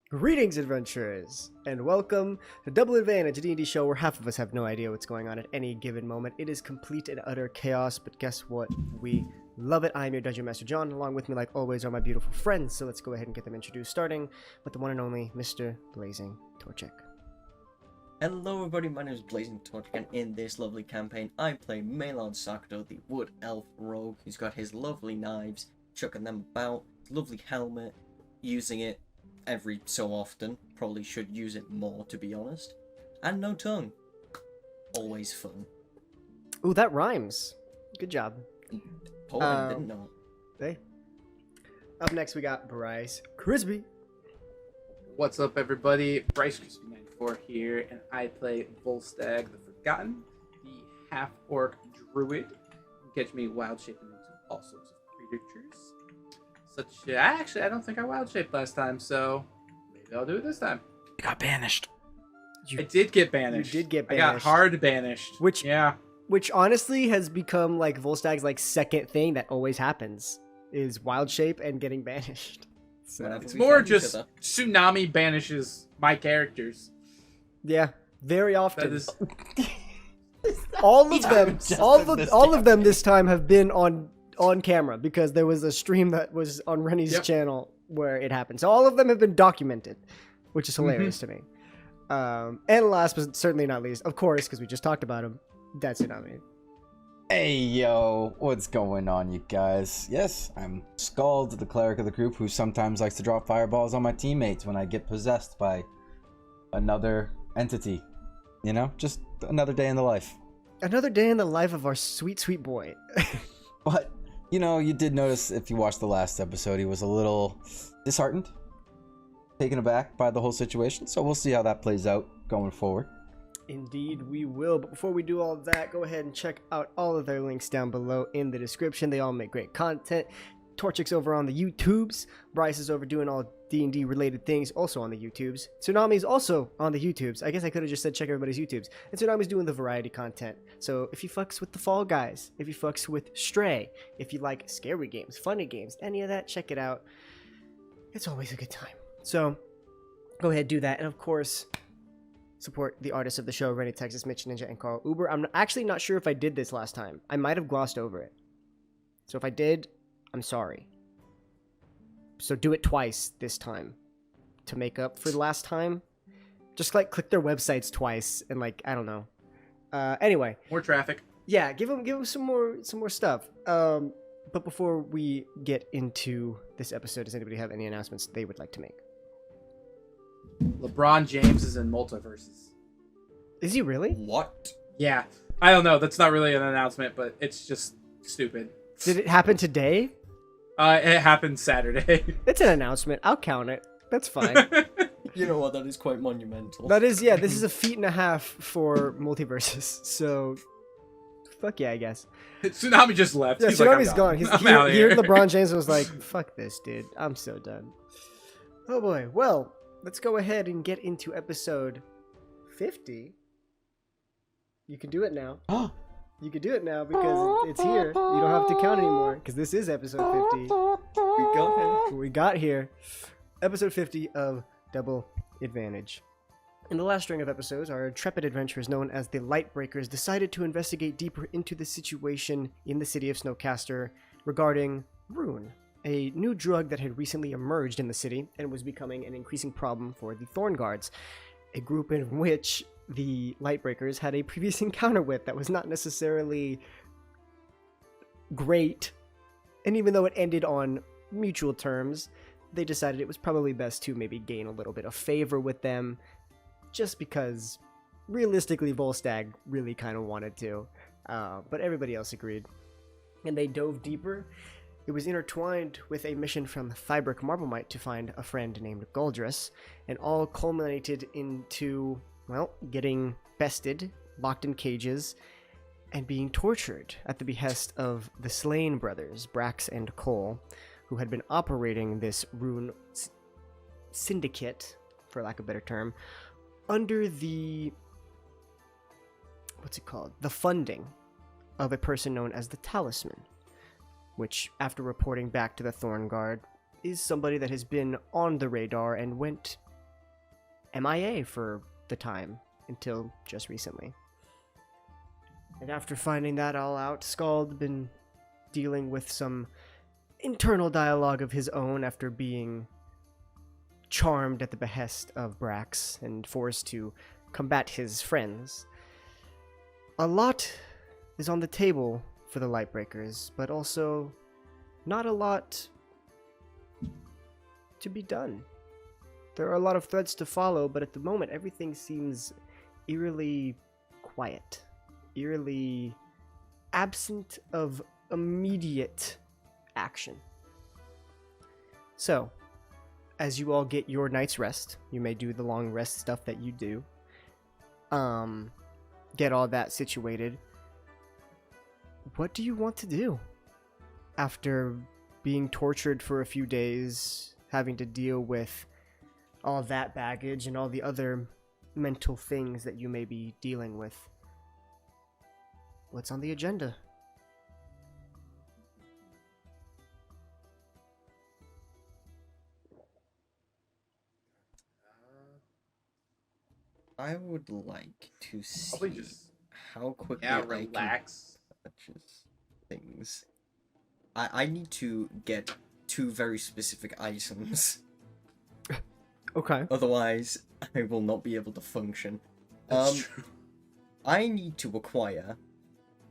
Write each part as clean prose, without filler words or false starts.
Greetings, adventurers, and welcome to Double Advantage, a D&D show where half of us have no idea what's going on at any given moment. It is complete and utter chaos, but guess what? We love it. I am your Dungeon Master John. Along with me, like always, are my beautiful friends, so let's go ahead and get them introduced, starting with the one and only Mr. Blazing Torchic. Hello everybody, my name is Blazing Torchic, and in this lovely campaign, I play Malon Sakto, the Wood Elf Rogue, who's got his lovely knives, chucking them about, lovely helmet, using it every so often, probably should use it more to be honest, and no tongue. Always fun. Ooh, that rhymes. Good job. Poland didn't know. Hey. Up next, we got BryceKrispie. What's up, everybody? BryceKrispie 94 here, and I play Volstagg the Forgotten, the half-orc druid. You can catch me wild-shaping into all sorts of creatures. I don't think I wild-shaped last time, so maybe I'll do it this time. You got banished. I did get banished. You did get I banished. got hard banished. Which honestly has become like Volstagg's like second thing that always happens is wild shape and getting banished. So Whenever It's we more find each just other. Tsunami banishes my characters. yeah, very often. That is all of them, Just all in this of them this time have been on camera because there was a stream that was on Renny's channel where it happened. So all of them have been documented, which is hilarious to me. And last but certainly not least, of course, because we just talked about him, Datsunami. Hey, yo, what's going on, you guys? Yes, I'm Scald, the cleric of the group, who sometimes likes to drop fireballs on my teammates when I get possessed by another entity. You know, just another day in the life. Another day in the life of our sweet, sweet boy. But, you know, you did notice if you watched the last episode, he was a little disheartened, taken aback by the whole situation, so we'll see how that plays out going forward. Indeed, we will. But before we do all of that, go ahead and check out all of their links down below in the description. They all make great content. Torchic's over on the YouTubes. Bryce is over doing all D&D related things, also on the YouTubes. Tsunami's also on the YouTubes. I guess I could have just said check everybody's YouTubes. And Tsunami's doing the variety content. So if you fucks with the Fall Guys, if you fucks with Stray, if you like scary games, funny games, any of that, check it out. It's always a good time. So go ahead, do that. And of course, support the artists of the show, Renny, Texas, Mitch, Ninja, and Carl Uber. I'm actually not sure if I did this last time. I might have glossed over it. So if I did, I'm sorry. So do it twice this time to make up for the last time. Just like click their websites twice and like, I don't know. Anyway. more traffic. Yeah, give them some more stuff. But before we get into this episode, does anybody have any announcements they would like to make? LeBron James is in multiverses. Is he really? What? Yeah. I don't know. That's not really an announcement, but it's just stupid. Did it happen today? It happened Saturday. It's an announcement. I'll count it. That's fine. You know what, that is quite monumental. That is, yeah, this is a feat and a half for multiverses. So, fuck yeah, I guess. Tsunami just left. Yeah, He's like, Tsunami's I'm gone. He's I'm here, out here here. LeBron James was like, fuck this, dude. I'm so done. Oh boy. Well, let's go ahead and get into episode 50. You can do it now. You can do it now because it's here. You don't have to count anymore because this is episode 50. We got here. Episode 50 of Double Advantage. In the last string of episodes, our intrepid adventurers known as the Lightbreakers decided to investigate deeper into the situation in the city of Snowcaster regarding Rune, a new drug that had recently emerged in the city and was becoming an increasing problem for the Thorn Guards, a group in which the Lightbreakers had a previous encounter with that was not necessarily great, and even though it ended on mutual terms, they decided it was probably best to maybe gain a little bit of favor with them, just because realistically Volstagg really kind of wanted to, but everybody else agreed. And they dove deeper. It was intertwined with a mission from Fibric Marblemite to find a friend named Guldrus, and all culminated into, well, getting bested, locked in cages, and being tortured at the behest of the Slain brothers, Brax and Cole, who had been operating this rune syndicate, for lack of a better term, under the, the funding of a person known as the Talisman, which, after reporting back to the Thorn Guard, is somebody that has been on the radar and went MIA for the time until just recently. And after finding that all out, Scald been dealing with some internal dialogue of his own after being charmed at the behest of Brax and forced to combat his friends. A lot is on the table for the Lightbreakers, but also not a lot to be done. There are a lot of threads to follow, but at the moment everything seems eerily quiet, eerily absent of immediate action. So, as you all get your night's rest, you may do the long rest stuff that you do, get all that situated. What do you want to do after being tortured for a few days, having to deal with all that baggage and all the other mental things that you may be dealing with? What's on the agenda? I would like to Probably see just how quickly yeah, I can relax. purchase things. I need to get 2 very specific items. Okay. Otherwise, I will not be able to function. That's true. I need to acquire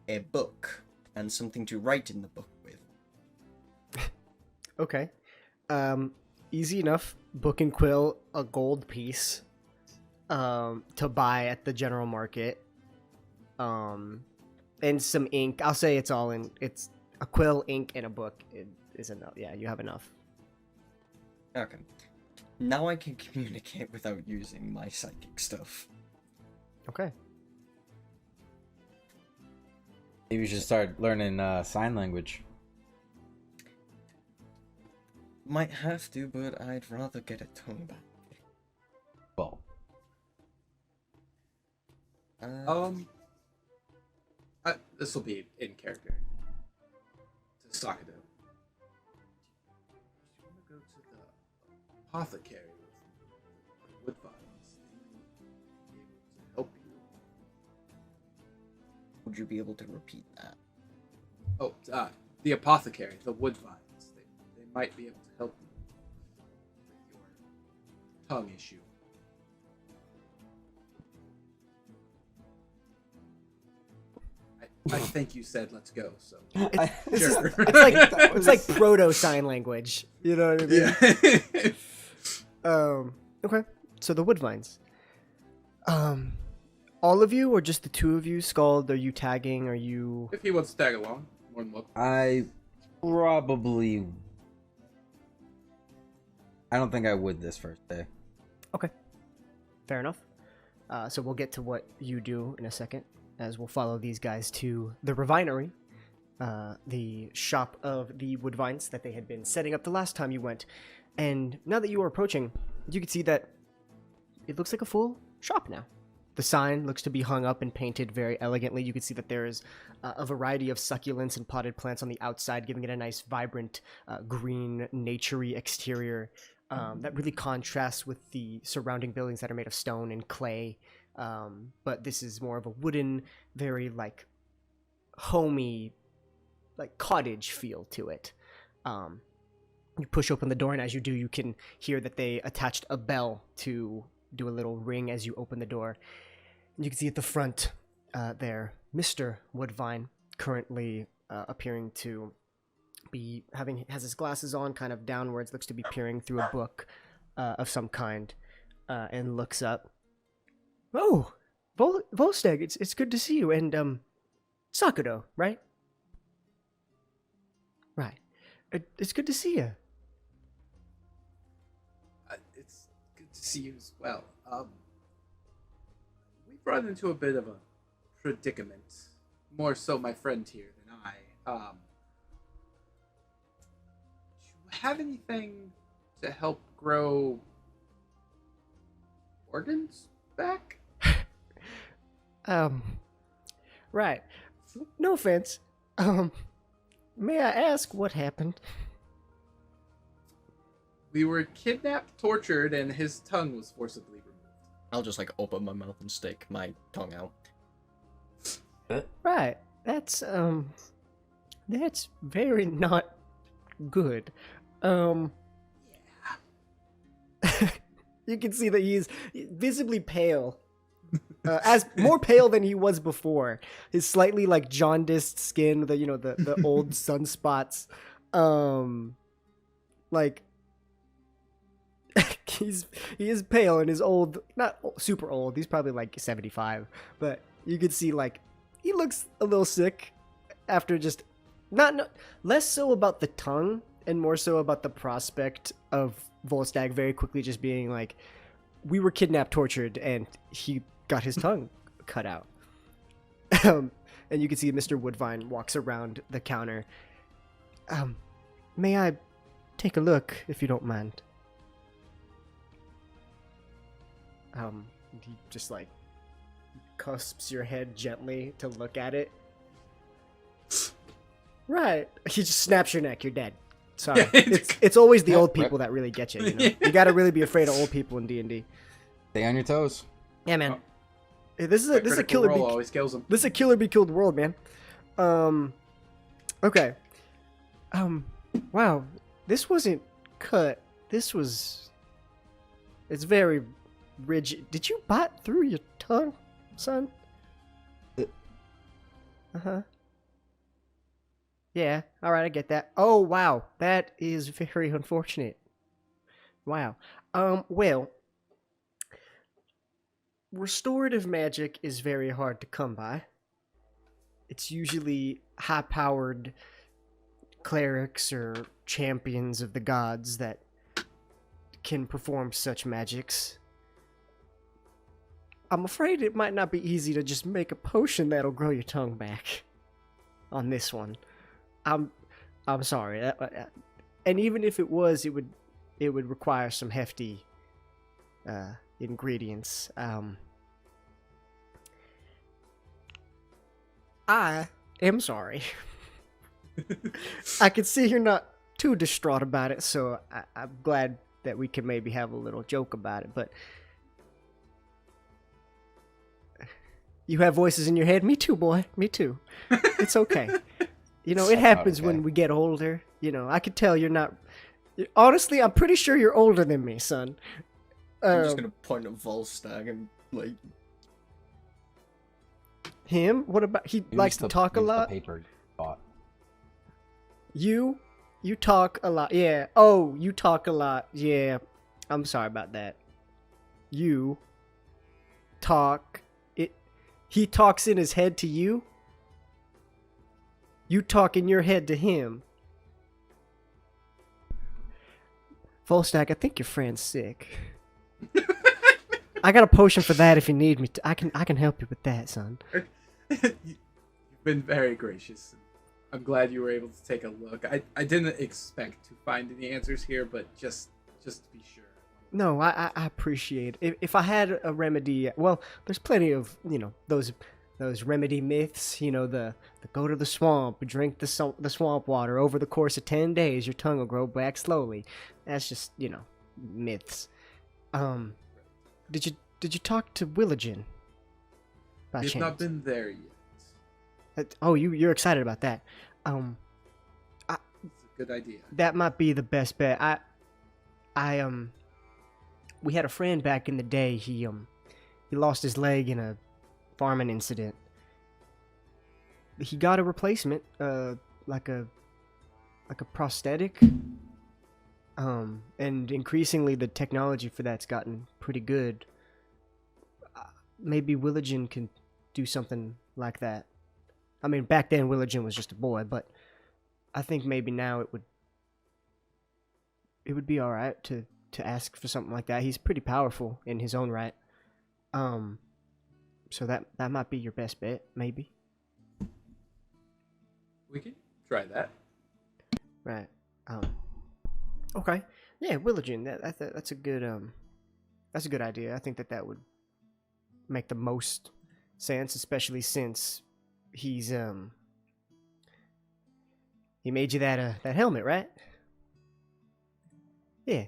a book and something to write in the book with. Okay. Easy enough. Book and quill, a gold piece, to buy at the general market. And some ink. I'll say it's all in. It's a quill, ink, and a book. It is enough. Yeah, you have enough. Okay. Now I can communicate without using my psychic stuff. Okay. Maybe you should start learning sign language. Might have to, but I'd rather get a tongue back. Well, This will be in character. To Sakado. Do you want to go to the apothecary with Woodvines? They may be able to help you. Would you be able to repeat that? Oh, the apothecary, the Woodvines. They might be able to help you with your tongue issue. I think you said let's go, so sure. It's like proto sign language. You know what I mean? Yeah. Okay. So the Woodvines. All of you, or just the 2 of you? Scald, are you tagging? Are you? If he wants to tag along, more than welcome. I probably. I don't think I would this first day. Okay. Fair enough. So we'll get to what you do in a second, as we'll follow these guys to the Revinery, the shop of the Woodvines that they had been setting up the last time you went. And now that you are approaching, you can see that it looks like a full shop now. The sign looks to be hung up and painted very elegantly. You can see that there is a variety of succulents and potted plants on the outside, giving it a nice, vibrant, green, naturey exterior that really contrasts with the surrounding buildings that are made of stone and clay. But this is more of a wooden, very, like, homey, like, cottage feel to it. You push open the door, and as you do, you can hear that they attached a bell to do a little ring as you open the door. And you can see at the front there, Mr. Woodvine, currently appearing to be has his glasses on, kind of downwards, looks to be peering through a book of some kind, and looks up. Oh, Volstagg, it's good to see you, and Sakado, right? Right. It's good to see you. It's good to see you as well. We've run into a bit of a predicament. More so my friend here than I. Do you have anything to help grow organs back? Right. No offense. May I ask what happened? We were kidnapped, tortured, and his tongue was forcibly I'll just like open my mouth and stick my tongue out. Right. That's very not good. You can see that he's visibly pale. As more pale than he was before. His slightly like jaundiced skin, the old sunspots. Like he is pale and is old, not super old. He's probably like 75, but you could see like he looks a little sick after just not less so about the tongue and more so about the prospect of Volstagg very quickly just being like, we were kidnapped, tortured, and he got his tongue cut out. And you can see Mr. Woodvine walks around the counter. May I take a look, if you don't mind? He just like cusps your head gently to look at it. Right. He just snaps your neck. You're dead. Sorry. Yeah, it's always the old people that really get you. You know? You gotta really be afraid of old people in D&D. Stay on your toes. Yeah, man. Oh. Hey, this is a Critical killer roll bee. always kills him. This is a killer be killed world, man. Okay. Wow. This wasn't cut. This was. It's very rigid. Did you bite through your tongue, son? Uh-huh. Yeah, alright, I get that. Oh, wow. That is very unfortunate. Wow. Well, restorative magic is very hard to come by. It's usually high-powered clerics or champions of the gods that can perform such magics. I'm afraid it might not be easy to just make a potion that'll grow your tongue back on this one. I'm sorry. And even if it was, it would require some hefty ingredients. I am sorry. I can see you're not too distraught about it, so I'm glad that we can maybe have a little joke about it, but you have voices in your head. Me too, boy. Me too. It's okay. You know, it happens when we get older. You know, I could tell you're not... Honestly, I'm pretty sure you're older than me, son. I'm just gonna point at Volstagg and like... Him? What about... He likes to talk a lot? Paper thought. You talk a lot. Yeah. Oh, you talk a lot. Yeah. I'm sorry about that. You talk... He talks in his head to you? You talk in your head to him. Volstagg, I think your friend's sick. I got a potion for that if you need me to. I can help you with that, son. You've been very gracious. I'm glad you were able to take a look. I didn't expect to find any answers here, but just to be sure. No, I appreciate it. If I had a remedy, well, there's plenty of, you know, those remedy myths, you know, the go to the swamp, drink the swamp water, over the course of 10 days your tongue will grow back slowly. That's just, you know, myths. Did you talk to Willigin by We've chance? not been there yet. Oh, you're excited about that. It's a good idea. That might be the best bet. We had a friend back in the day. He lost his leg in a farming incident. He got a replacement, like a prosthetic. And increasingly the technology for that's gotten pretty good. Maybe Willigin can do something like that. I mean, back then Willigin was just a boy, but I think maybe now it would be all right to ask for something like that. He's pretty powerful in his own right. So that might be your best bet, maybe. We can try that. Right. Okay. Yeah, Willigin. That's a good idea. I think that would make the most sense, especially since he made you that helmet, right? Yeah.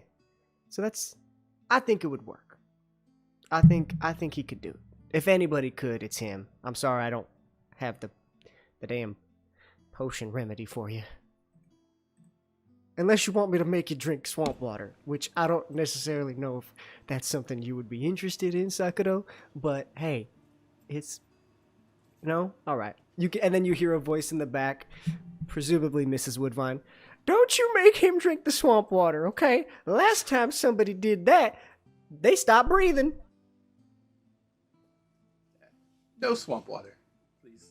So I think it would work. I think he could do it. If anybody could, it's him. I'm sorry I don't have the damn potion remedy for you. Unless you want me to make you drink swamp water, which I don't necessarily know if that's something you would be interested in, Sakato. But hey, it's no, all right. You can, and then you hear a voice in the back, presumably Mrs. Woodvine. Don't you make him drink the swamp water, okay? Last time somebody did that, they stopped breathing. No swamp water, please.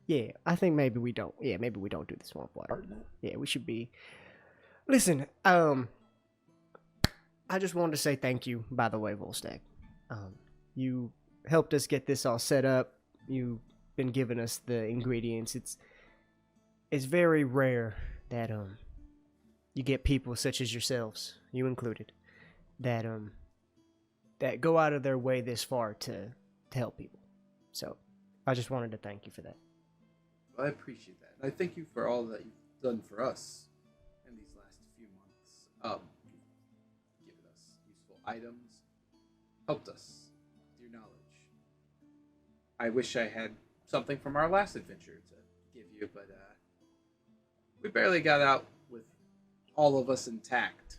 Yeah, I think maybe we don't. Yeah, maybe we don't do the swamp water. Yeah, we should be. Listen, I just wanted to say thank you, by the way, Volstagg. You helped us get this all set up. You've been giving us the ingredients. It's very rare that you get people such as yourselves, you included, that go out of their way this far to help people. So I just wanted to thank you for that. Well, I appreciate that. And I thank you for all that you've done for us in these last few months. You've given us useful items, helped us with your knowledge. I wish I had something from our last adventure to give you, but we barely got out with all of us intact.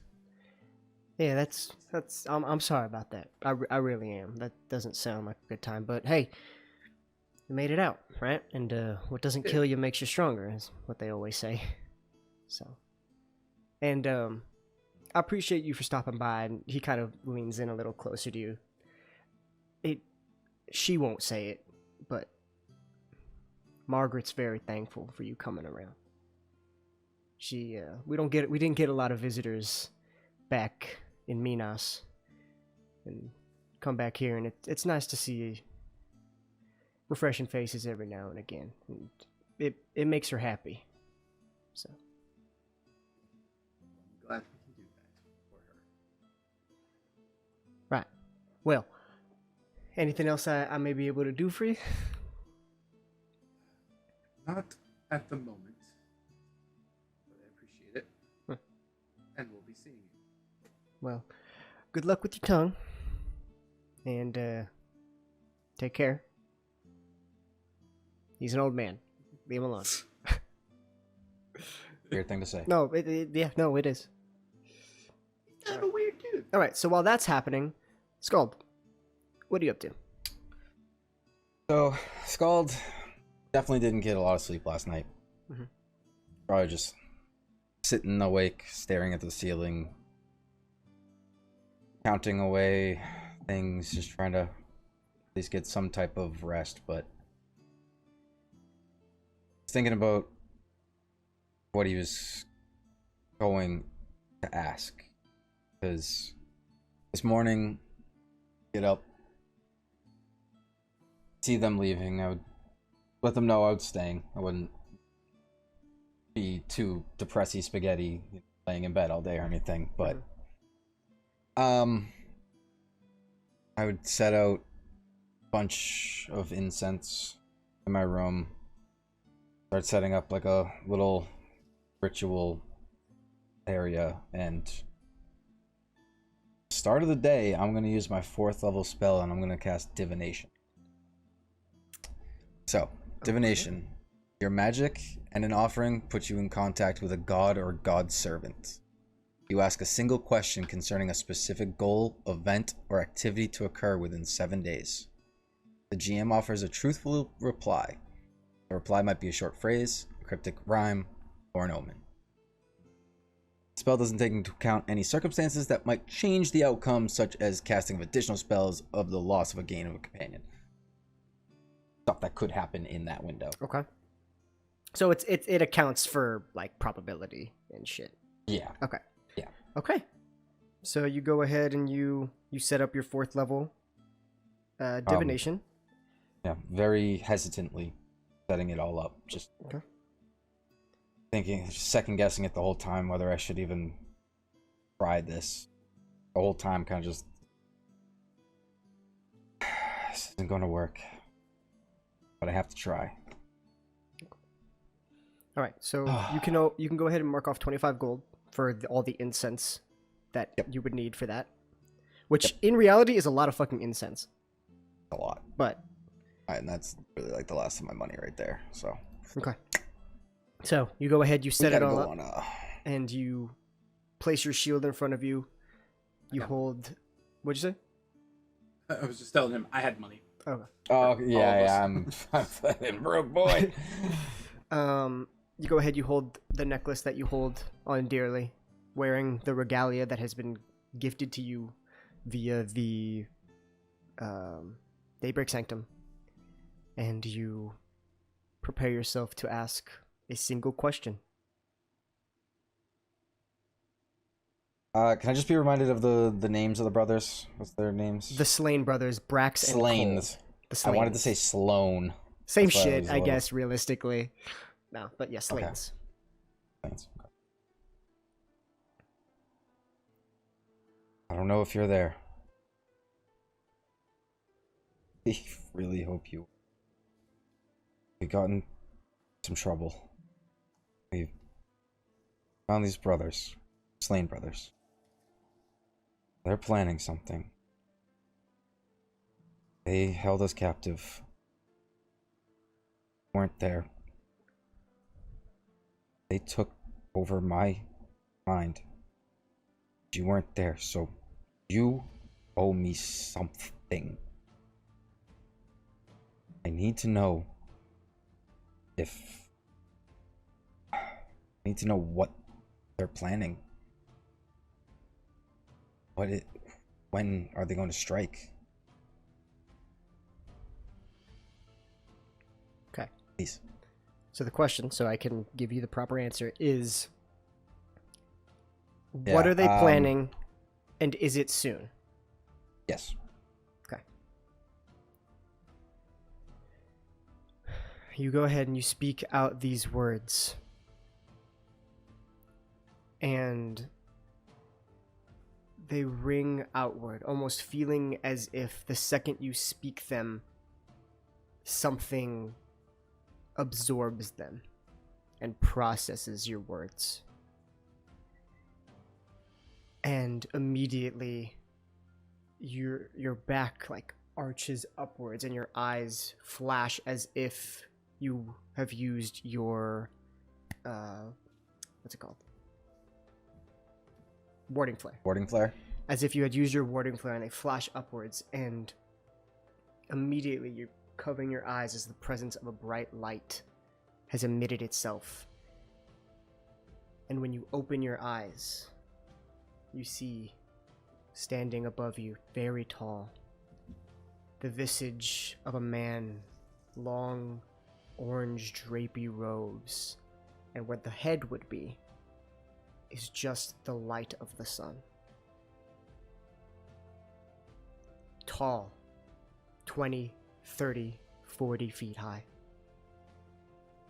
Yeah, that's I'm sorry about that. I really am. That doesn't sound like a good time, but hey, you made it out, right? And what doesn't kill you makes you stronger, is what they always say. So, and I appreciate you for stopping by. And he kind of leans in a little closer to you. She won't say it, but Margaret's very thankful for you coming around. We didn't get a lot of visitors back in Minas, and come back here, and it's nice to see refreshing faces every now and again. And it makes her happy. So I'm glad we can do that for her. right. Well, anything else I may be able to do for you? Not at the moment, but I appreciate it. And we'll be seeing you. Well, good luck with your tongue, and take care. He's an old man. Leave him alone. Weird thing to say. No, it is. Kind of a weird dude. All right, so while that's happening, Scald, what are you up to? So, Scald definitely didn't get a lot of sleep last night. Mm-hmm. Probably just sitting awake, staring at the ceiling, counting away things, just trying to at least get some type of rest, but thinking about what he was going to ask, because this morning, get up, see them leaving, I would let them know I was staying. I wouldn't be too depressy spaghetti laying in bed all day or anything, but I would set out a bunch of incense in my room, start setting up like a little ritual area, and start of the day, I'm going to use my 4th level spell, and I'm going to cast Divination. So, Divination. Your magic and an offering put you in contact with a god or god servant. You ask a single question concerning a specific goal, event, or activity to occur within 7 days. The GM offers a truthful reply. The reply might be a short phrase, a cryptic rhyme, or an omen. The spell doesn't take into account any circumstances that might change the outcome, such as casting of additional spells of the loss of a gain of a companion. Stuff that could happen in that window. Okay. So it accounts for like probability and shit. Yeah. Okay. Yeah. Okay. So you go ahead and you set up your 4th level divination. Yeah, very hesitantly setting it all up. Just okay. Thinking, second guessing it the whole time whether I should even try this. The whole time kind of just, this isn't going to work, but I have to try. All right, so you can go ahead and mark off 25 gold for all the incense that you would need for that. which in reality is a lot of fucking incense. A lot. But And that's really like the last of my money right there. So. okay. So you go ahead, you set it all up, on, and you place your shield in front of you. You hold. What'd you say? I was just telling him I had money. Okay. Oh yeah, I'm fucking broke boy. You go ahead. You hold the necklace that you hold on dearly, wearing the regalia that has been gifted to you via the Daybreak Sanctum, and you prepare yourself to ask a single question. Can I just be reminded of the names of the brothers? What's their names? The Slain brothers, Brax and Cole. Slains. The I wanted to Slains. say Sloan. Same That's why I shit, was a I little- guess, realistically. No, but yeah, Slains. Slains. Okay. I don't know if you're there. I really hope you. We got in some trouble. We found these brothers, Slain brothers. They're planning something. They held us captive. Weren't there. They took over my mind. You weren't there, so you owe me something. I need to know if... I need to know what they're planning. When are they going to strike? Okay. Please. So the question, so I can give you the proper answer, is what Yeah, are they planning, and is it soon? Yes. Okay. You go ahead and you speak out these words. And they ring outward, almost feeling as if the second you speak them, something absorbs them and processes your words. And immediately your back like arches upwards and your eyes flash as if you have used your what's it called? Warding flare. Warding flare? As if you had used your warding flare, and they flash upwards, and immediately you're covering your eyes as the presence of a bright light has emitted itself. And when you open your eyes, you see, standing above you, very tall, the visage of a man, long, orange drapey robes, and where the head would be is just the light of the sun. Tall, 20, 30, 40 feet high.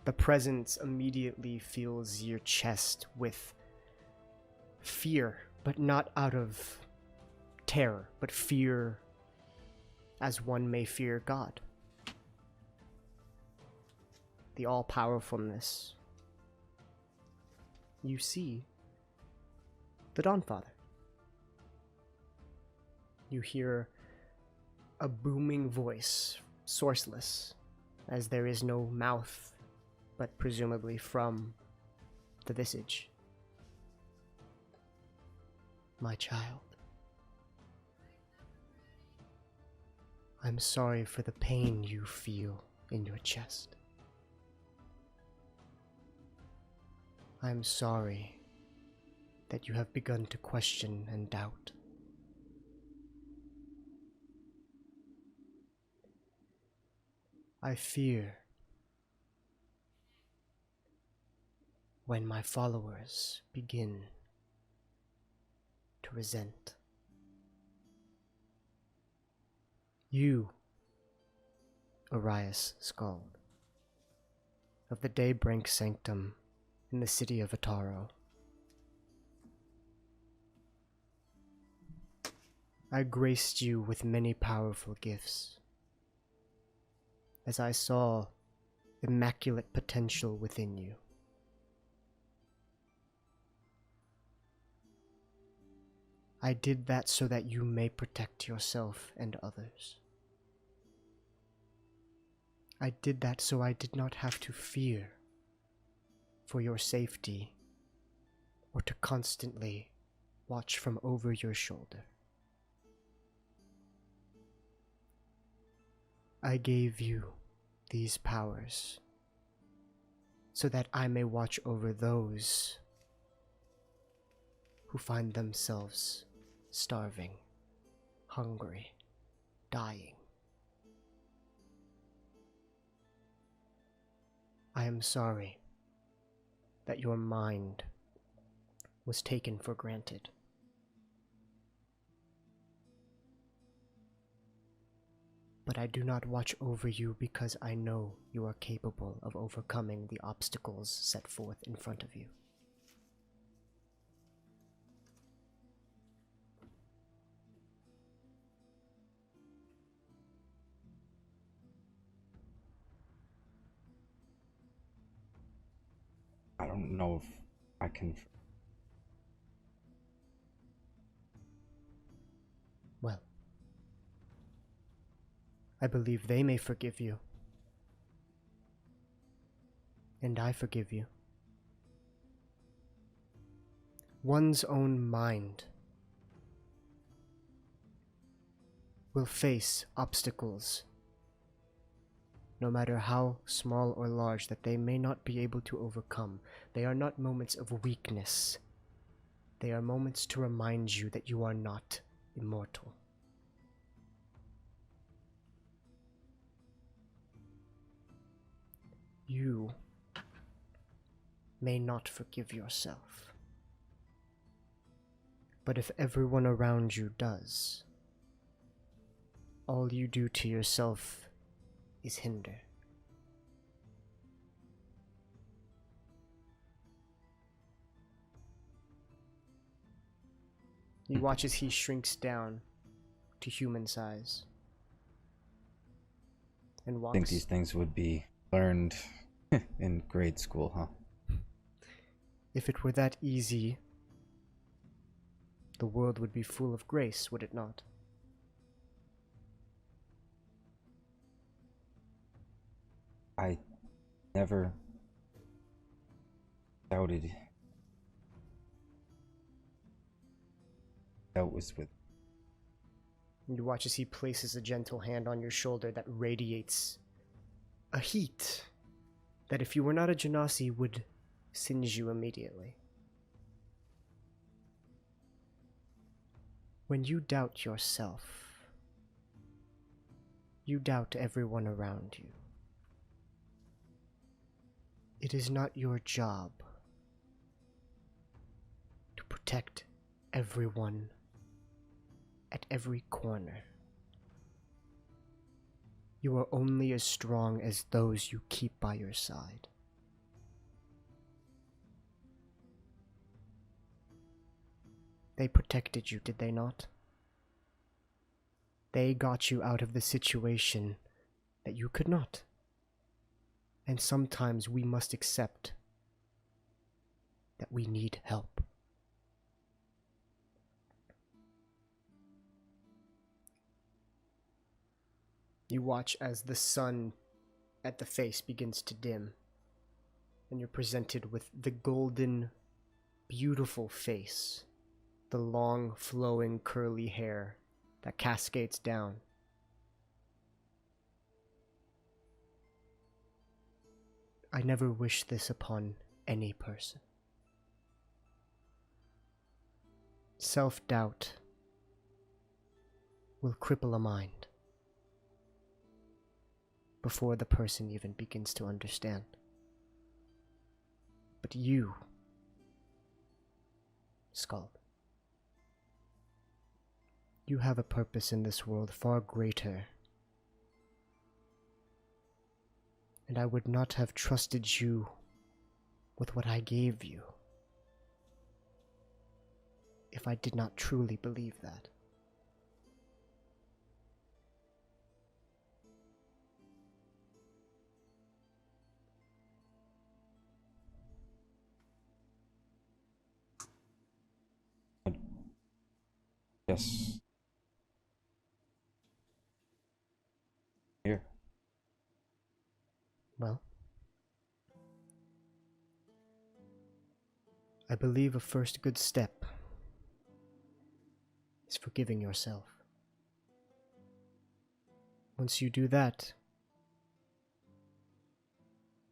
The presence immediately fills your chest with fear, but not out of terror, but fear as one may fear God. The all-powerfulness. You see the Dawnfather. You hear a booming voice, sourceless, as there is no mouth, but presumably from the visage. My child, I'm sorry for the pain you feel in your chest. I'm sorry that you have begun to question and doubt. I fear when my followers begin to resent. You, Arias Skald, of the Daybreak Sanctum in the city of Ataro. I graced you with many powerful gifts, as I saw immaculate potential within you. I did that so that you may protect yourself and others. I did that so I did not have to fear for your safety or to constantly watch from over your shoulder. I gave you these powers so that I may watch over those who find themselves starving, hungry, dying. I am sorry that your mind was taken for granted. But I do not watch over you because I know you are capable of overcoming the obstacles set forth in front of you. I don't know if I can. Well, I believe they may forgive you. And I forgive you. One's own mind will face obstacles, no matter how small or large, that they may not be able to overcome. They are not moments of weakness. They are moments to remind you that you are not immortal. You may not forgive yourself. But if everyone around you does, all you do to yourself is hinder. You watch as he shrinks down to human size and I walks. think these things would be learned in grade school, huh? If it were that easy, the world would be full of grace, would it not? I never doubted that was with. You watch as he places a gentle hand on your shoulder that radiates a heat that, if you were not a Genasi, would singe you immediately. When you doubt yourself, you doubt everyone around you. It is not your job to protect everyone at every corner. You are only as strong as those you keep by your side. They protected you, did they not? They got you out of the situation that you could not. And sometimes we must accept that we need help. You watch as the sun at the face begins to dim, and you're presented with the golden, beautiful face, the long, flowing, curly hair that cascades down. I never wish this upon any person. Self-doubt will cripple a mind before the person even begins to understand. But you, Skull, you have a purpose in this world far greater, and I would not have trusted you with what I gave you if I did not truly believe that. Yes. Here. Well, I believe a first good step is forgiving yourself. Once you do that,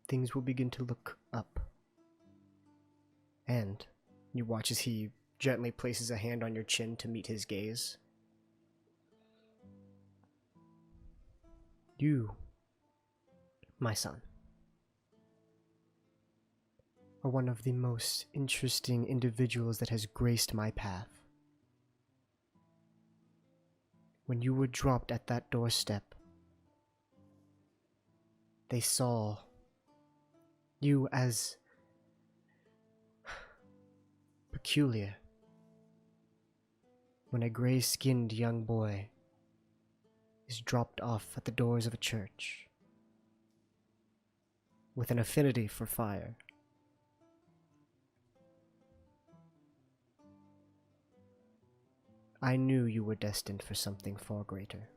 things will begin to look up. And you watch as he gently places a hand on your chin to meet his gaze. You, my son, are one of the most interesting individuals that has graced my path. When you were dropped at that doorstep, they saw you as peculiar. When a gray-skinned young boy is dropped off at the doors of a church with an affinity for fire, I knew you were destined for something far greater.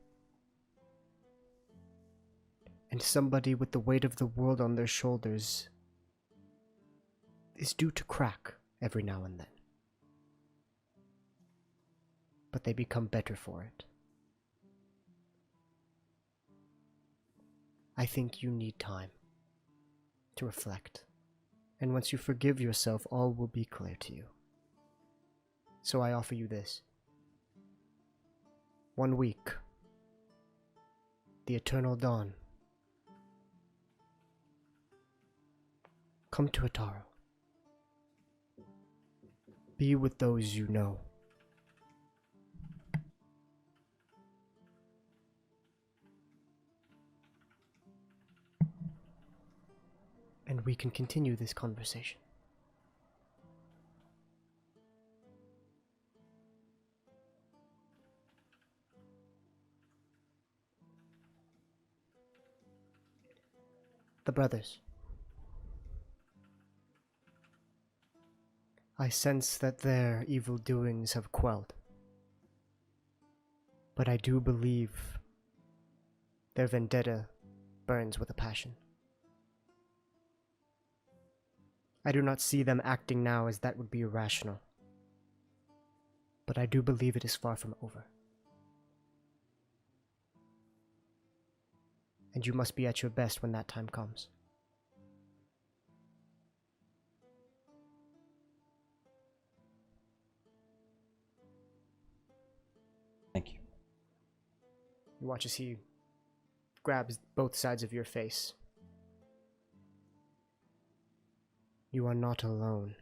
And somebody with the weight of the world on their shoulders is due to crack every now and then. But they become better for it. I think you need time to reflect. And once you forgive yourself, all will be clear to you. So I offer you this. 1 week. The eternal dawn. Come to Ataro. Be with those you know. And we can continue this conversation. The brothers. I sense that their evil doings have quelled. But I do believe their vendetta burns with a passion. I do not see them acting now as that would be irrational. But I do believe it is far from over. And you must be at your best when that time comes. Thank you. You watch as he grabs both sides of your face. You are not alone.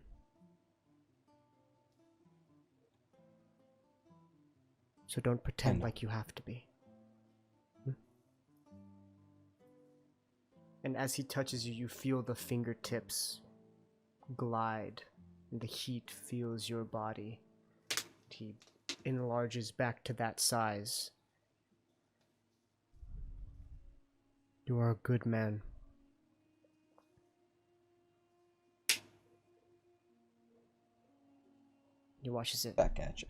So don't pretend like you have to be. And as he touches you, you feel the fingertips glide, and the heat fills your body. He enlarges back to that size. You are a good man. You watch as it Back at you.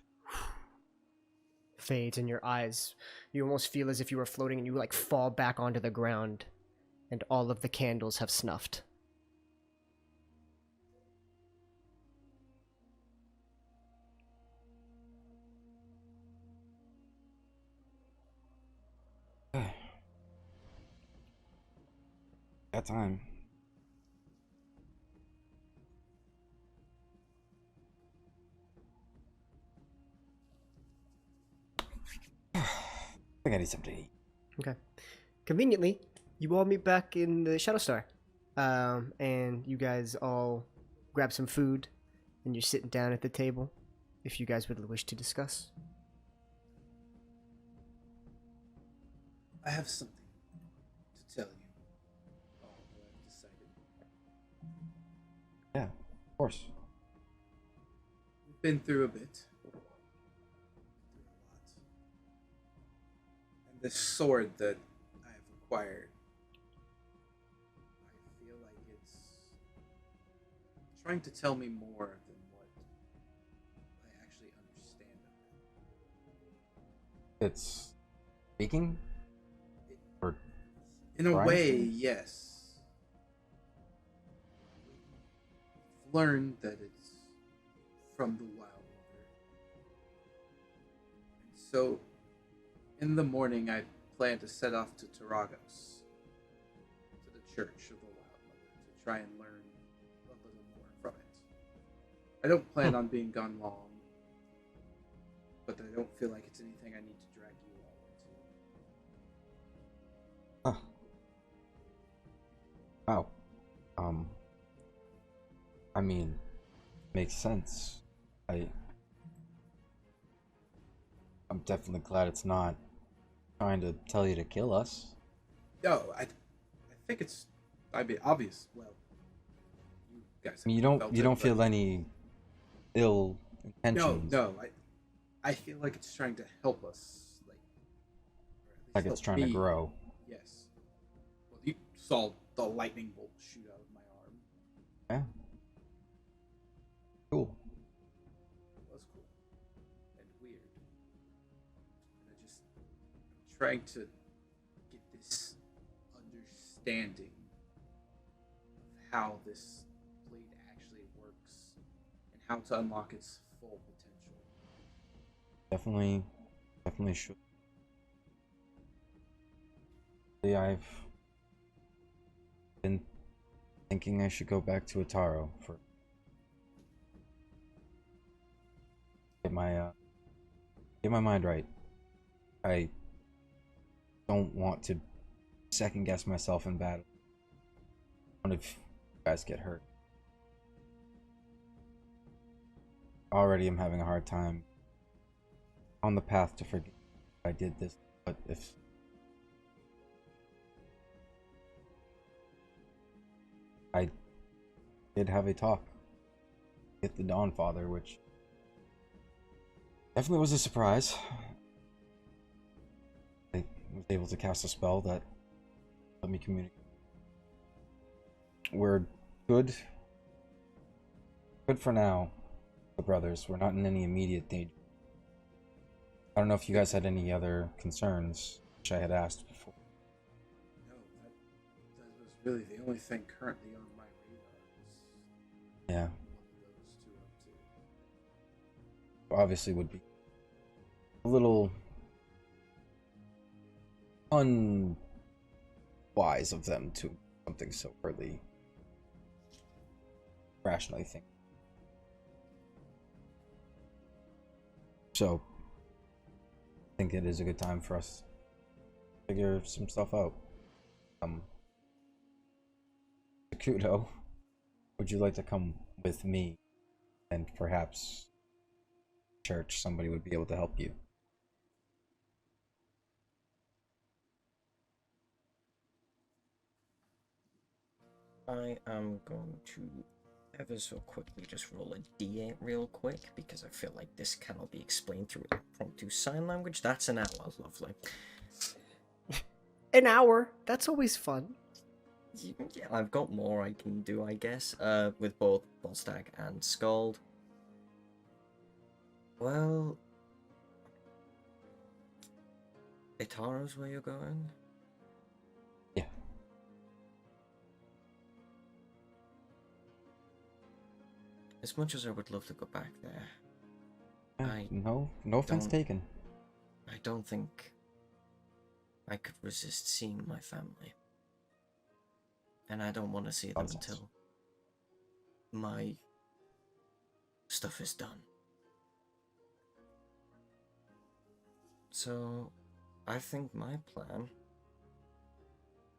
fades in your eyes. You almost feel as if you were floating and you like fall back onto the ground. And all of the candles have snuffed. That time. I think I need something to eat. Okay. Conveniently, you all meet back in the Shadow Star. And you guys all grab some food, and you're sitting down at the table, if you guys would wish to discuss. I have something to tell you. All that I've decided. Yeah, of course. We've been through a bit. Been through a lot. And this sword that I've acquired, I feel like it's trying to tell me more than what I actually understand of it. It's speaking? Or In a trying way, to? yes. I've learned that it's from the Wild Mother. And so, in the morning, I plan to set off to Taragos, to the Church of the Wild Mother, to try and learn a little more from it. I don't plan on being gone long, but I don't feel like it's anything I need to drag you all into. Huh. Wow. I mean, makes sense. I'm definitely glad it's not trying to tell you to kill us. No, I think it's, I mean, obvious. Well, you guys. I mean, felt you it, don't but- feel any ill No, intentions. no. I feel like it's trying to help us, like, or at least Like it's help trying to me. grow. Yes. Well, you saw the lightning bolt shoot out of my arm. Yeah. Cool. It was cool and weird. And I'm trying to get this understanding of how this blade actually works and how to unlock its full potential. Definitely should. Yeah, I've been thinking I should go back to Ataro for get my mind right. I don't want to second guess myself in battle. What if you guys get hurt? Already I'm having a hard time on the path to forgive I did this, but if I did have a talk with the Dawn Father, which definitely was a surprise. I was able to cast a spell that let me communicate. We're good for now, the brothers. We're not in any immediate danger. I don't know if you guys had any other concerns, which I had asked before. No, that was really the only thing currently on my radar. Yeah, What those two up to. obviously would be a little unwise of them to something so early. Rationally think. So, I think it is a good time for us to figure some stuff out. Sakuto, would you like to come with me? And perhaps church, somebody would be able to help you. I am going to ever so quickly just roll a d8 real quick because I feel like this cannot be explained through impromptu sign language. That's an hour, lovely. An hour. That's always fun. Yeah, I've got more I can do, I guess, with both Volstagg and Scald. Well, Itaro's where you're going? Yeah. As much as I would love to go back there, No offense don't- taken. I don't think I could resist seeing my family. And I don't want to see them Nonsense. until my stuff is done. So, I think my plan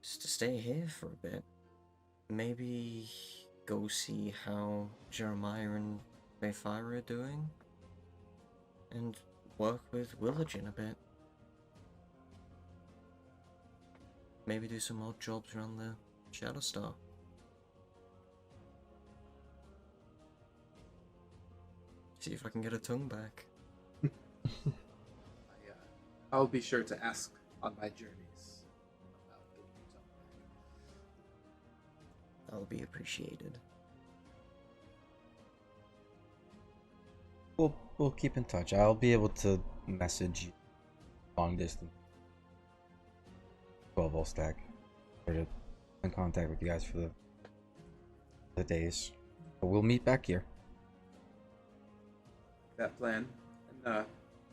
is to stay here for a bit. Maybe go see how Jeremiah and Bayfire are doing. And work with Willagin a bit. Maybe do some odd jobs around the Shadow Star. See if I can get a tongue back. I'll be sure to ask on my journeys about getting your tongue back. That'll be appreciated. We'll keep in touch. I'll be able to message you long distance. 12 volt stack. Sort of in contact with you guys for the days. But we'll meet back here. That plan. And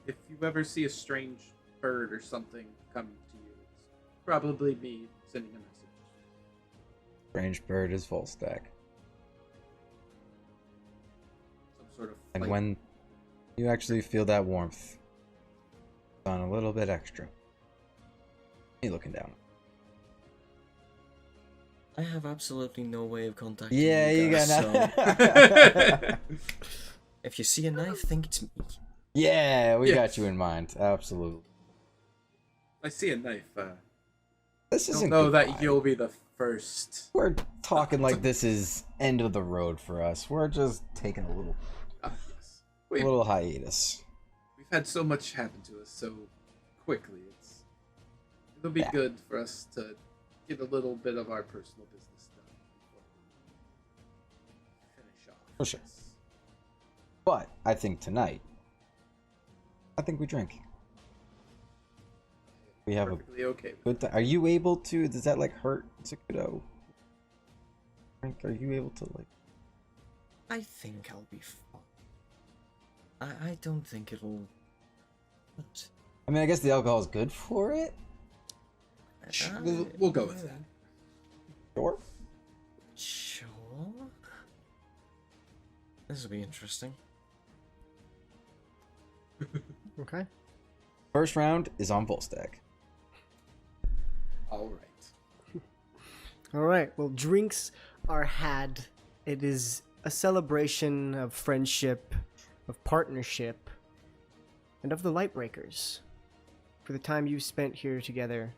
if you ever see a strange bird or something coming to you, it's probably me sending a message. Strange bird is full stack. Some sort of And flight. when you actually feel that warmth, it's on a little bit extra. Me looking down. I have absolutely no way of contacting Yeah, you you guys, got so that. if you see a knife, think it's me. Yeah, we Yeah. got you in mind. Absolutely. I see a knife. This Don't isn't know that goodbye. you'll be the first. We're talking like this is end of the road for us. We're just taking a little Yes. We've hiatus. had so much happen to us so quickly. It'll be Yeah. good for us to get a little bit of our personal business done before we finish off. For sure. this. But I think tonight, I think we drink. We have a Perfectly okay with good time. Are you able to? Does that like hurt Zakudo? Drink? Are you able to like? I think I'll be fine. I don't think it'll. But, I mean, I guess the alcohol is good for it. We'll go with that. Sure. Sure. This will be interesting. Okay. First round is on Volstagg. All right. All right. Well, drinks are had. It is a celebration of friendship, of partnership, and of the Lightbreakers. For the time you've spent here together.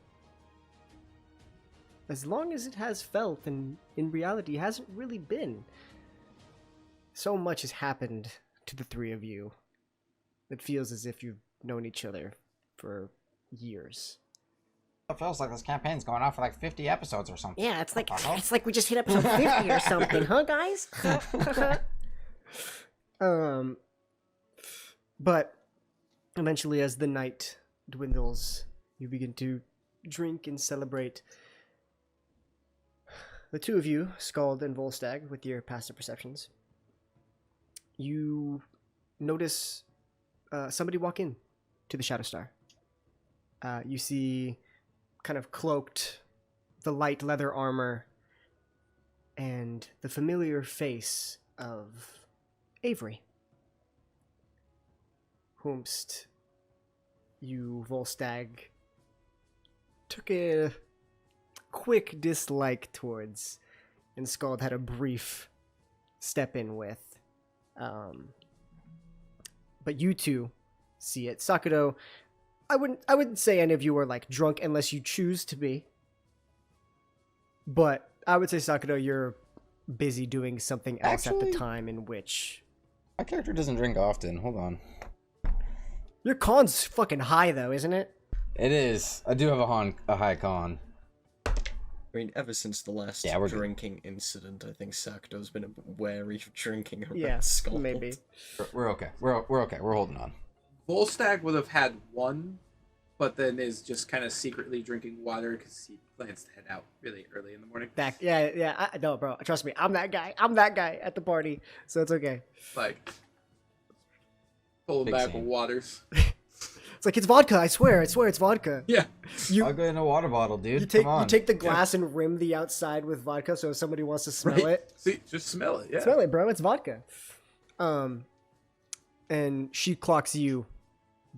As long as it has felt, and in reality hasn't really been. So much has happened to the three of you. It feels as if you've known each other for years. It feels like this campaign's going on for like 50 episodes or something. Yeah, it's like Uh-huh. we just hit episode 50 or something, huh, guys? But eventually, as the night dwindles, you begin to drink and celebrate. The two of you, Scald and Volstagg, with your passive perceptions, you notice somebody walk in to the Shadow Star. You see, kind of cloaked, the light leather armor, and the familiar face of Avery, whomst you, Volstagg, took a quick dislike towards, and Scald had a brief step in with. But you two see it. Sakudo, I wouldn't say any of you are like drunk unless you choose to be. But I would say, Sakudo, you're busy doing something else at Actually- the time in which My character doesn't drink often. Hold on. your con's fucking high though, isn't it? It is. I do have a high con. I mean, ever since the last Yeah, we're good. drinking incident, I think Sakuto's been a bit wary of drinking around Yeah, Scald. maybe. We're okay. We're okay. We're holding on. Volstagg would have had one, but then is just kind of secretly drinking water because he plans to head out really early in the morning. Yeah. No, bro. Trust me. I'm that guy. I'm that guy at the party, so it's okay. Like, pulling Big back scene. waters. It's like, it's vodka. I swear it's vodka. Yeah. I'll go in a water bottle, dude. You Come on. take the glass and rim the outside with vodka, so if somebody wants to smell it, See, just smell it. Yeah. smell it, bro. It's vodka. And she clocks you,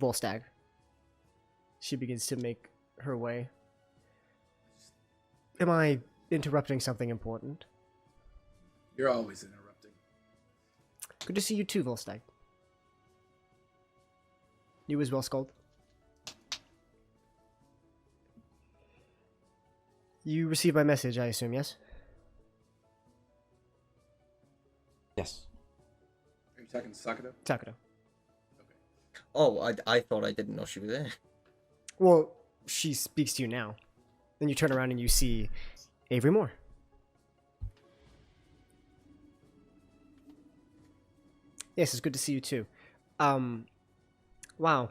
Volstagg. She begins to make her way. Am I interrupting something important? You're always interrupting. Good to see you too, Volstagg. You as well, Scald. You received my message, I assume, yes? Yes. Are you talking to Sakudo? Sakudo. Oh, I thought I didn't know she was there. Well, she speaks to you now. Then you turn around and you see Avery Moore. Yes, it's good to see you too. Wow.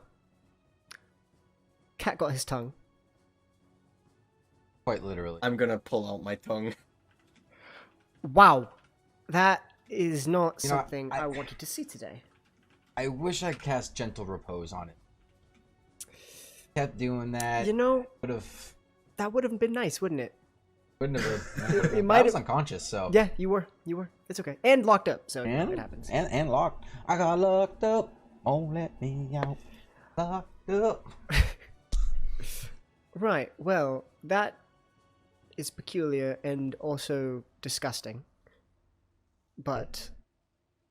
cat got his tongue. Quite literally. I'm gonna pull out my tongue. Wow, that is not You know, something I I- wanted to see today. I wish I cast Gentle Repose on it. Kept doing that. You know, Would have. that would have been nice, wouldn't it? Wouldn't have. It I might was have- unconscious, so. Yeah, you were. It's okay. And locked up, so you know, And, it happens. and locked. I got locked up. Won't let me out. Locked up. Right, well, that is peculiar and also disgusting. But,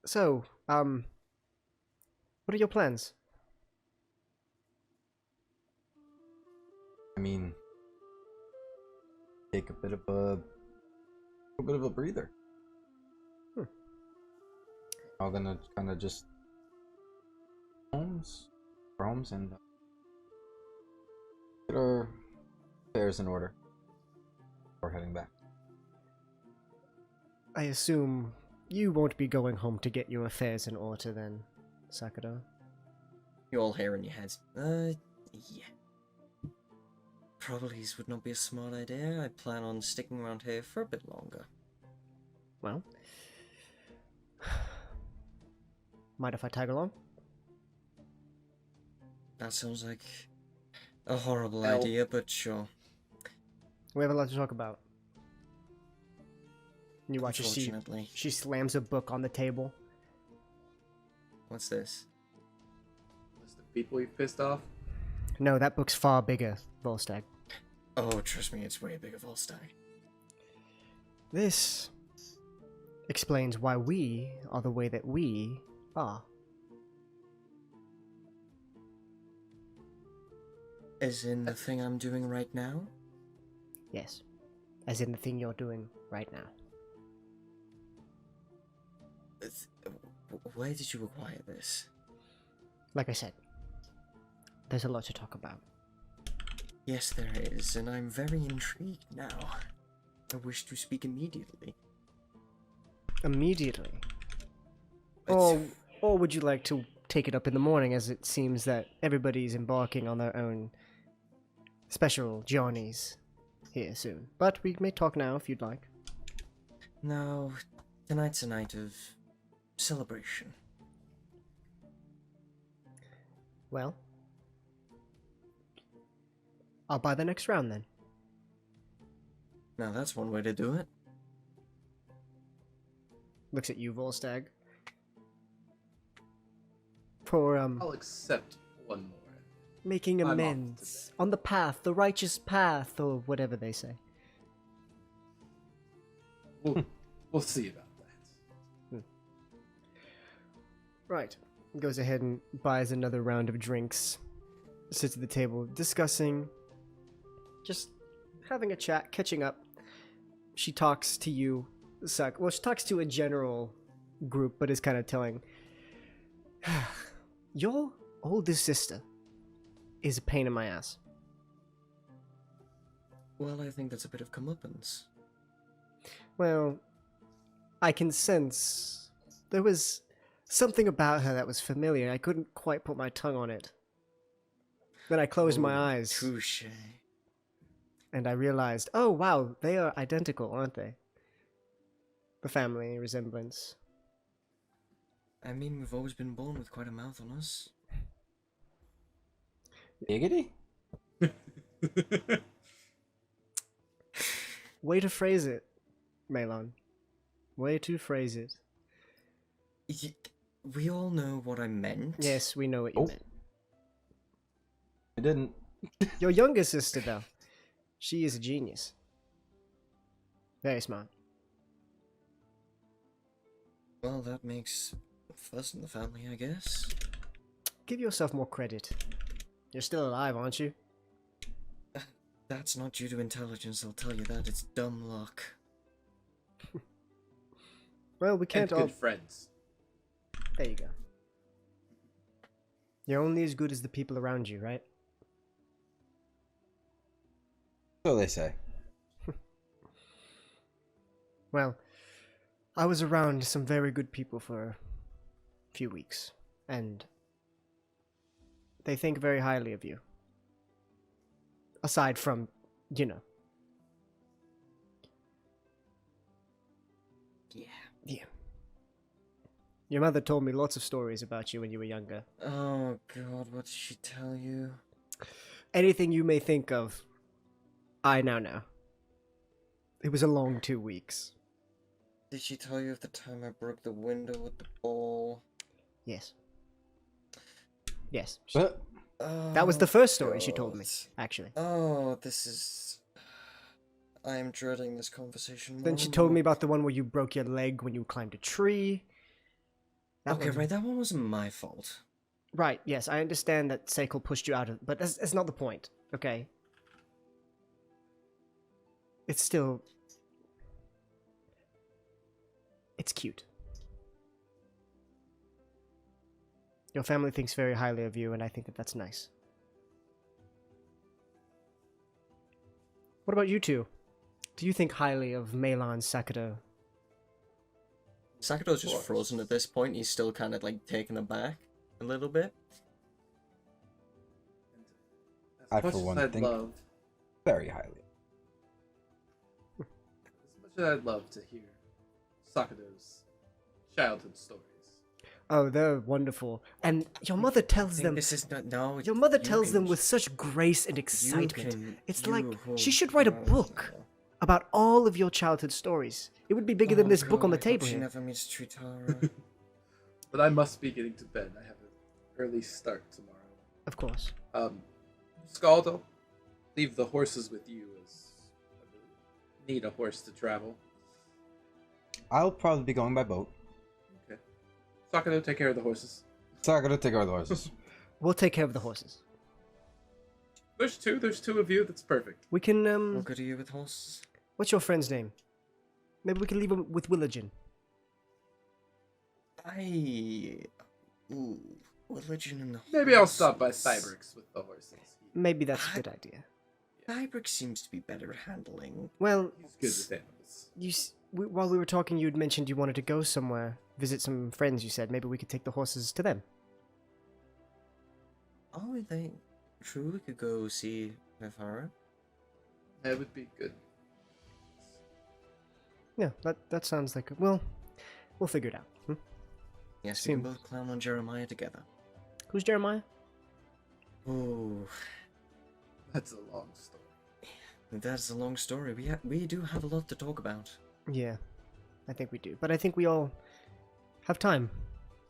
so, what are your plans? I mean, take a bit of a breather. Hmm. I'm gonna kind of just homes and get our affairs in order before heading back. I assume you won't be going home to get your affairs in order then, Sakura. You all hear in your heads. Yeah. Probably this would not be a smart idea. I plan on sticking around here for a bit longer. Well, mind if I tag along? That sounds like a horrible Hell. idea, but sure. We have a lot to talk about. You watch her, Unfortunately. she slams a book on the table. What's this? List of people you've pissed off. No, that book's far bigger, Volstagg. Oh, trust me, it's way bigger Volstagg. This explains why we are the way that we are. As in the thing I'm doing right now? Yes. As in the thing you're doing right now. Where did you acquire this? Like I said, there's a lot to talk about. Yes, there is, and I'm very intrigued now. I wish to speak immediately. Immediately. It's- Or would you like to take it up in the morning, as it seems that everybody's embarking on their own special journeys here soon. But we may talk now if you'd like. No, tonight's a night of celebration. Well, I'll buy the next round then. Now that's one way to do it. Looks at you, Volstagg. For, I'll accept one more. making I'm off amends. On the path, the righteous path, or whatever they say. We'll see about that. Right. Goes ahead and buys another round of drinks. Sits at the table discussing. Just having a chat, catching up. She talks to you, Suck. Well, she talks to a general group, but is kind of telling. Your oldest sister is a pain in my ass. Well, I think that's a bit of comeuppance. Well, I can sense there was something about her that was familiar. I couldn't quite put my tongue on it. Then I closed my eyes Touche. and I realized, oh wow, they are identical, aren't they? The family resemblance. I mean, we've always been born with quite a mouth on us. Giggity? Way to phrase it, Melon. Way to phrase it. We all know what I meant. Yes, we know what you Oh. meant. I didn't. Your younger sister, though, she is a genius. Very smart. Well, that makes fuss in the family, I guess. Give yourself more credit. You're still alive, aren't you? That's not due to intelligence, I'll tell you that. It's dumb luck. Well, we And can't all. good friends. There you go. You're only as good as the people around you, right? So they say. Well, I was around some very good people for a few weeks, and they think very highly of you. Aside from, you know. Yeah. Yeah. Your mother told me lots of stories about you when you were younger. Oh God, what did she tell you? Anything you may think of, I now know. It was a long 2 weeks. Did she tell you of the time I broke the window with the ball? Yes. Yes. But That was the first story she told me, God. actually. Oh, this is... I am dreading this conversation more Then she and told me more. about the one where you broke your leg when you climbed a tree. Okay, right, that one wasn't my fault. Right, yes, I understand that Seikl pushed you out of... But that's not the point, okay? It's still... It's cute. Your family thinks very highly of you, and I think that that's nice. What about you two? Do you think highly of Meilon Sakato? Sakato's just frozen at this point. He's still kind of like taken aback a little bit. As I, much for as one, I'd think love, very highly. as much as I'd love to hear Sakato's childhood stories. Oh, they're wonderful. And your mother tells I think them... this is not... No, Your mother you tells them can- with such grace and you excitement. can- It's you like hold she should write a on. book about all of your childhood stories. It would be bigger than Oh, this book on the God, I hope table she here. never meets Tritara. But I must be getting to bed. I have an early start tomorrow. Of course. Scaldo, leave the horses with you as I really need a horse to travel. I'll probably be going by boat. Okay. Sakato, take care of the horses. So I gotta take care of the horses. We'll take care of the horses. There's two of you, that's perfect. We can, What good are you with horses? what's your friend's name? Maybe we can leave him with Willigin. Ooh, religion and the Maybe I'll stop by horses. Cybrix with the horses. Maybe that's a good idea. Cybrix seems to be better at handling. Well, He's good with animals. while we were talking, you had mentioned you wanted to go somewhere, visit some friends, you said. Maybe we could take the horses to them. Oh, I think... True, we could go see Mefara. That would be good. Yeah, that sounds like... Well, we'll figure it out. Hmm? Yes, we can Seems- both clown on Jeremiah together. Who's Jeremiah? Ooh, That's a long story. that's a long story. We do have a lot to talk about. Yeah, I think we do. But I think we all have time.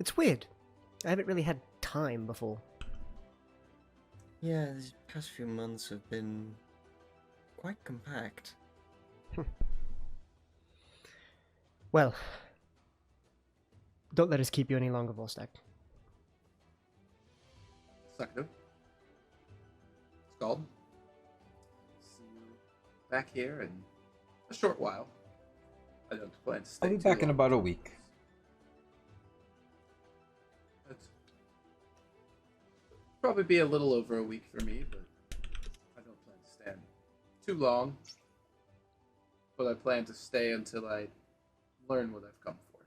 It's weird. I haven't really had time before. Yeah, these past few months have been quite compact. Well, don't let us keep you any longer, Volstagg. Sakato. Scald. See you back here in a short while. I don't plan to stay I'll be too back in long. about a week. That's probably be a little over a week for me, but I don't plan to stand too long. But I plan to stay until I learn what I've come for.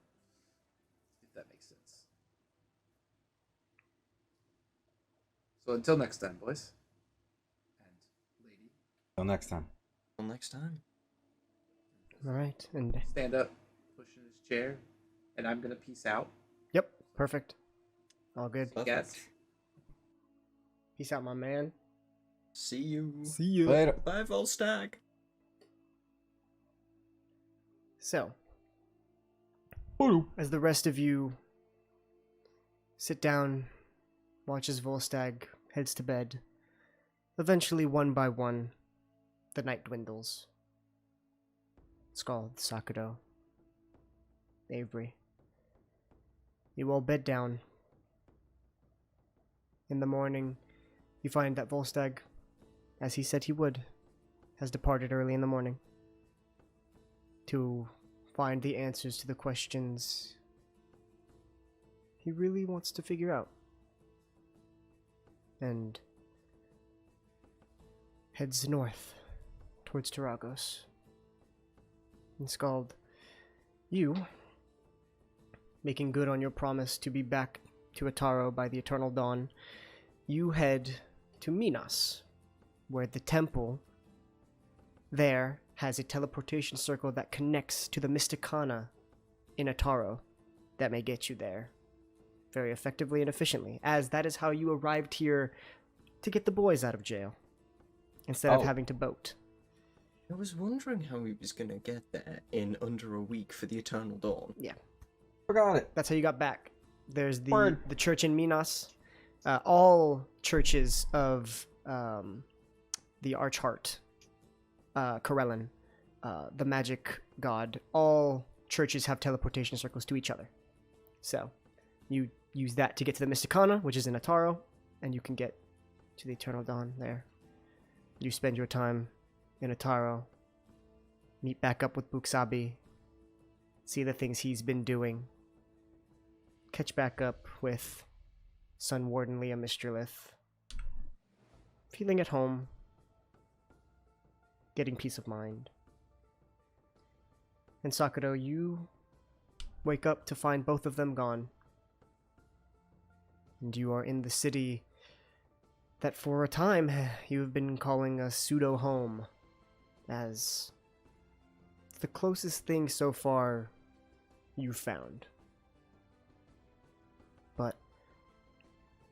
If that makes sense. So until next time, boys. And lady. Till next time. Till next time. All right, and Stand up, push in his chair, and I'm gonna peace out. yep, perfect. All good. Perfect. Yes. Peace out, my man. See you. See you. Later. Bye, Volstagg. So, as the rest of you sit down, watch as Volstagg heads to bed, eventually, one by one, the night dwindles. Scald, Sakato, Avery. You all bed down. In the morning, you find that Volstagg, as he said he would, has departed early in the morning to find the answers to the questions he really wants to figure out. And heads north towards Taragos. And Scald, you, making good on your promise to be back to Ataro by the Eternal Dawn, you head to Minas, where the temple there has a teleportation circle that connects to the Mysticana in Ataro that may get you there very effectively and efficiently, as that is how you arrived here to get the boys out of jail instead of having to boat. I was wondering how he was gonna get there in under a week for the Eternal Dawn. Yeah. Forgot it. That's how you got back. There's the Word. church in Minas. All churches of the Archheart, Corellin, the magic god, all churches have teleportation circles to each other. So you use that to get to the Mysticana, which is in Ataro, and you can get to the Eternal Dawn there. You spend your time in Ataro, meet back up with Buksabi, see the things he's been doing, catch back up with Sun Warden Leah Mistralith, feeling at home, getting peace of mind. And Sakura, you wake up to find both of them gone. And you are in the city that for a time you have been calling a pseudo-home, as the closest thing so far you've found. But,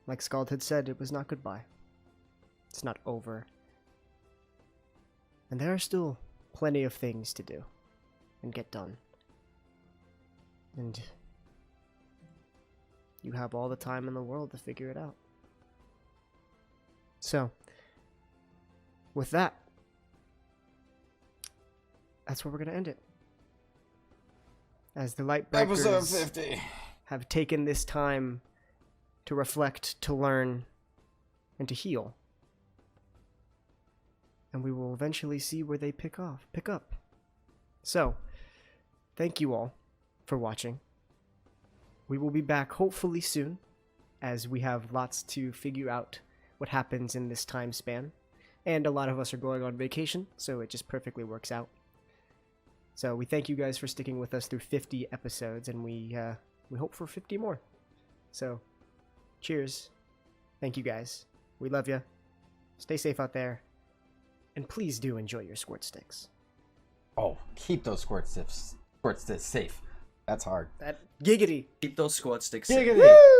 like Scald had said, it was not goodbye. It's not over. And there are still plenty of things to do and get done. And you have all the time in the world to figure it out. So, with that, that's where we're going to end it. As the Episode Lightbreakers 50. have taken this time to reflect, to learn, and to heal. And we will eventually see where they pick up. So, thank you all for watching. We will be back hopefully soon, as we have lots to figure out what happens in this time span. And a lot of us are going on vacation, so it just perfectly works out. So we thank you guys for sticking with us through 50 episodes, and we hope for 50 more. So, cheers. Thank you guys. We love you. Stay safe out there. And please do enjoy your squirt sticks. Oh, keep those squirt sticks safe. That's hard. That giggity. Keep those squad sticks. Giggity. Woo!